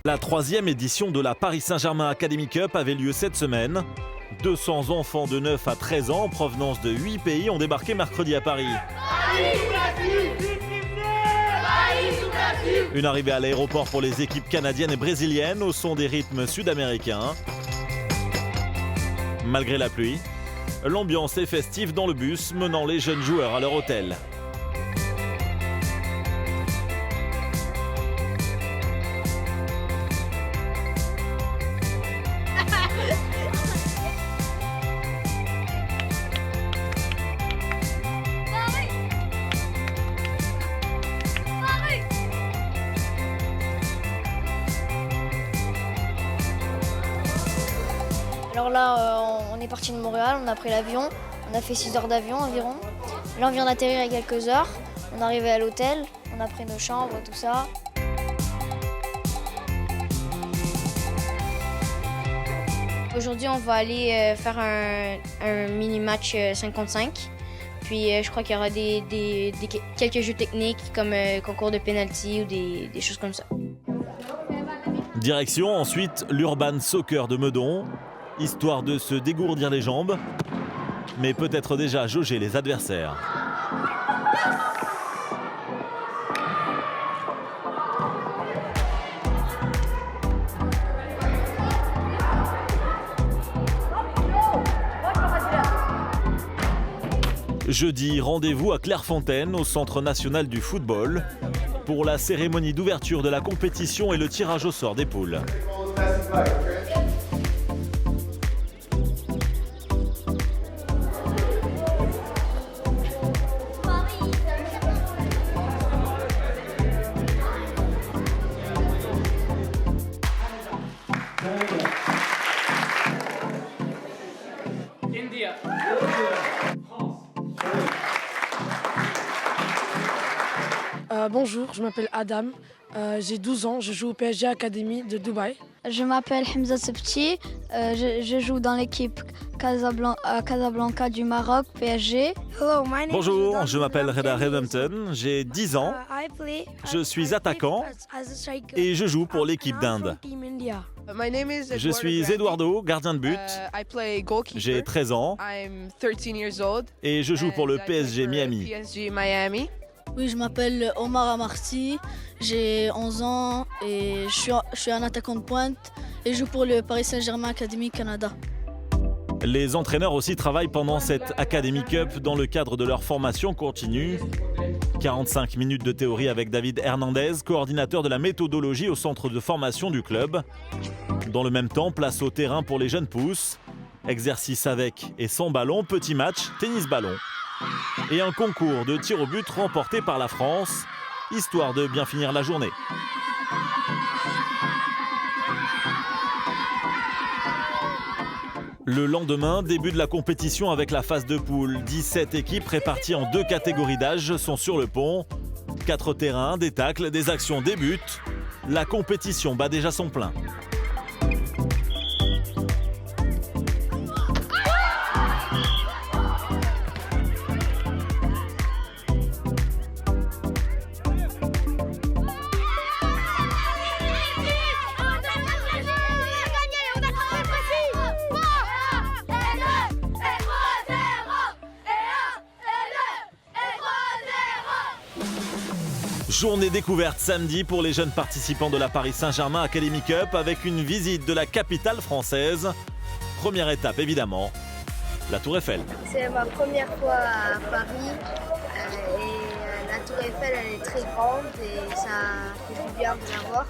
La 3e édition de la Paris Saint-Germain Academy Cup avait lieu cette semaine. 200 enfants de 9 à 13 ans en provenance de 8 pays ont débarqué mercredi à Paris. Une arrivée à l'aéroport pour les équipes canadiennes et brésiliennes au son des rythmes sud-américains. Malgré la pluie, l'ambiance est festive dans le bus menant les jeunes joueurs à leur hôtel. Alors là, on est parti de Montréal, on a pris l'avion, on a fait 6 heures d'avion environ. Là, on vient d'atterrir il y a quelques heures, on est arrivé à l'hôtel, on a pris nos chambres, tout ça. Aujourd'hui, on va aller faire un mini-match 55. Puis je crois qu'il y aura quelques jeux techniques comme concours de pénalty ou des choses comme ça. Direction ensuite l'Urban Soccer de Meudon, histoire de se dégourdir les jambes, mais peut-être déjà jauger les adversaires. Jeudi, rendez-vous à Clairefontaine, au Centre national du football, pour la cérémonie d'ouverture de la compétition et le tirage au sort des poules. Bonjour, je m'appelle Adam, j'ai 12 ans, je joue au PSG Academy de Dubaï. Je m'appelle Hamza Sebti, je joue dans l'équipe Casablanca du Maroc, PSG. Bonjour, je m'appelle Reda Redempton, j'ai 10 ans, je suis attaquant et je joue pour l'équipe d'Inde. Je suis Eduardo, gardien de but, j'ai 13 ans et je joue pour le PSG Miami. Oui, je m'appelle Omar Amarty, j'ai 11 ans et je suis un attaquant de pointe et je joue pour le Paris Saint-Germain Academy Canada. Les entraîneurs aussi travaillent pendant cette Academy Cup dans le cadre de leur formation continue. 45 minutes de théorie avec David Hernandez, coordinateur de la méthodologie au centre de formation du club. Dans le même temps, place au terrain pour les jeunes pousses. Exercice avec et sans ballon, petit match, tennis-ballon. Et un concours de tir au but remporté par la France, histoire de bien finir la journée. Le lendemain, début de la compétition avec la phase de poule. 17 équipes réparties en 2 catégories d'âge sont sur le pont. 4 terrains, des tacles, des actions, des buts. La compétition bat déjà son plein. Journée découverte samedi pour les jeunes participants de la Paris Saint-Germain Academy Cup avec une visite de la capitale française. Première étape évidemment, la Tour Eiffel. C'est ma première fois à Paris et la Tour Eiffel elle est très grande et ça fait du bien de la voir.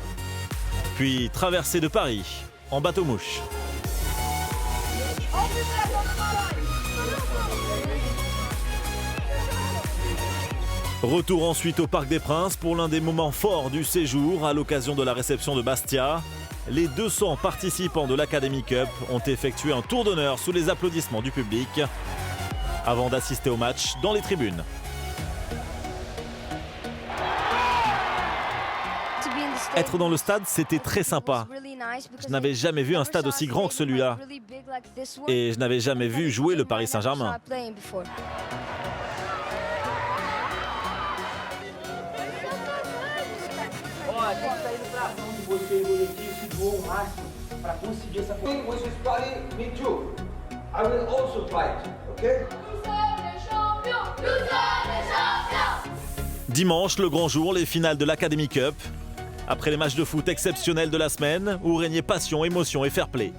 Puis traversée de Paris en bateau-mouche. Retour ensuite au Parc des Princes pour l'un des moments forts du séjour à l'occasion de la réception de Bastia. Les 200 participants de l'Academy Cup ont effectué un tour d'honneur sous les applaudissements du public avant d'assister au match dans les tribunes. Être dans le stade, c'était très sympa. Je n'avais jamais vu un stade aussi grand que celui-là. Et je n'avais jamais vu jouer le Paris Saint-Germain. Dimanche, le grand jour, les finales de l'Academy Cup. Après les matchs de foot exceptionnels de la semaine, où régnait passion, émotion et fair play.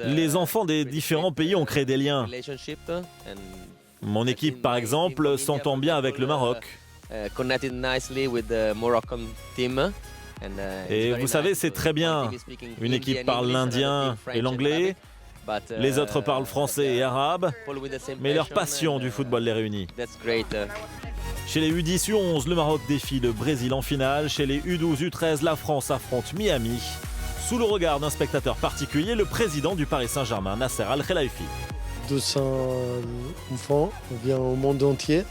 Les enfants des différents pays ont créé des liens. Mon équipe, par exemple, s'entend bien avec le Maroc. Et vous savez, c'est très bien. Une équipe parle l'indien et l'anglais, les autres parlent français et arabe, mais leur passion du football les réunit. Chez les U10, U11, le Maroc défie le Brésil en finale. Chez les U12, U13, la France affronte Miami. Sous le regard d'un spectateur particulier, le président du Paris Saint-Germain, Nasser Al-Khelaifi. 200 enfants viennent au monde entier.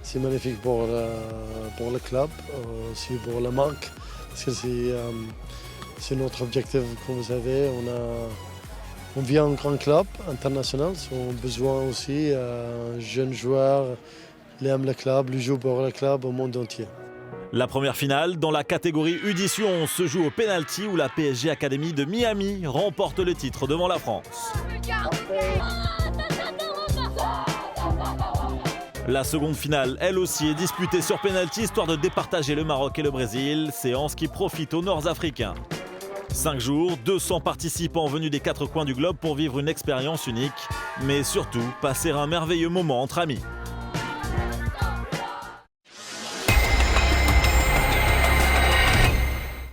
C'est magnifique pour le club, aussi pour la marque. Parce que c'est notre objectif, comme vous savez. On vient un grand club international. On a besoin aussi de jeunes joueurs. Ils aiment le club, ils jouent pour le club au monde entier. La première finale dans la catégorie U10 U11 se joue au penalty où la PSG Academy de Miami remporte le titre devant la France. La seconde finale, elle aussi, est disputée sur penalty histoire de départager le Maroc et le Brésil, séance qui profite aux Nord-Africains. 5 jours, 200 participants venus des 4 coins du globe pour vivre une expérience unique, mais surtout passer un merveilleux moment entre amis.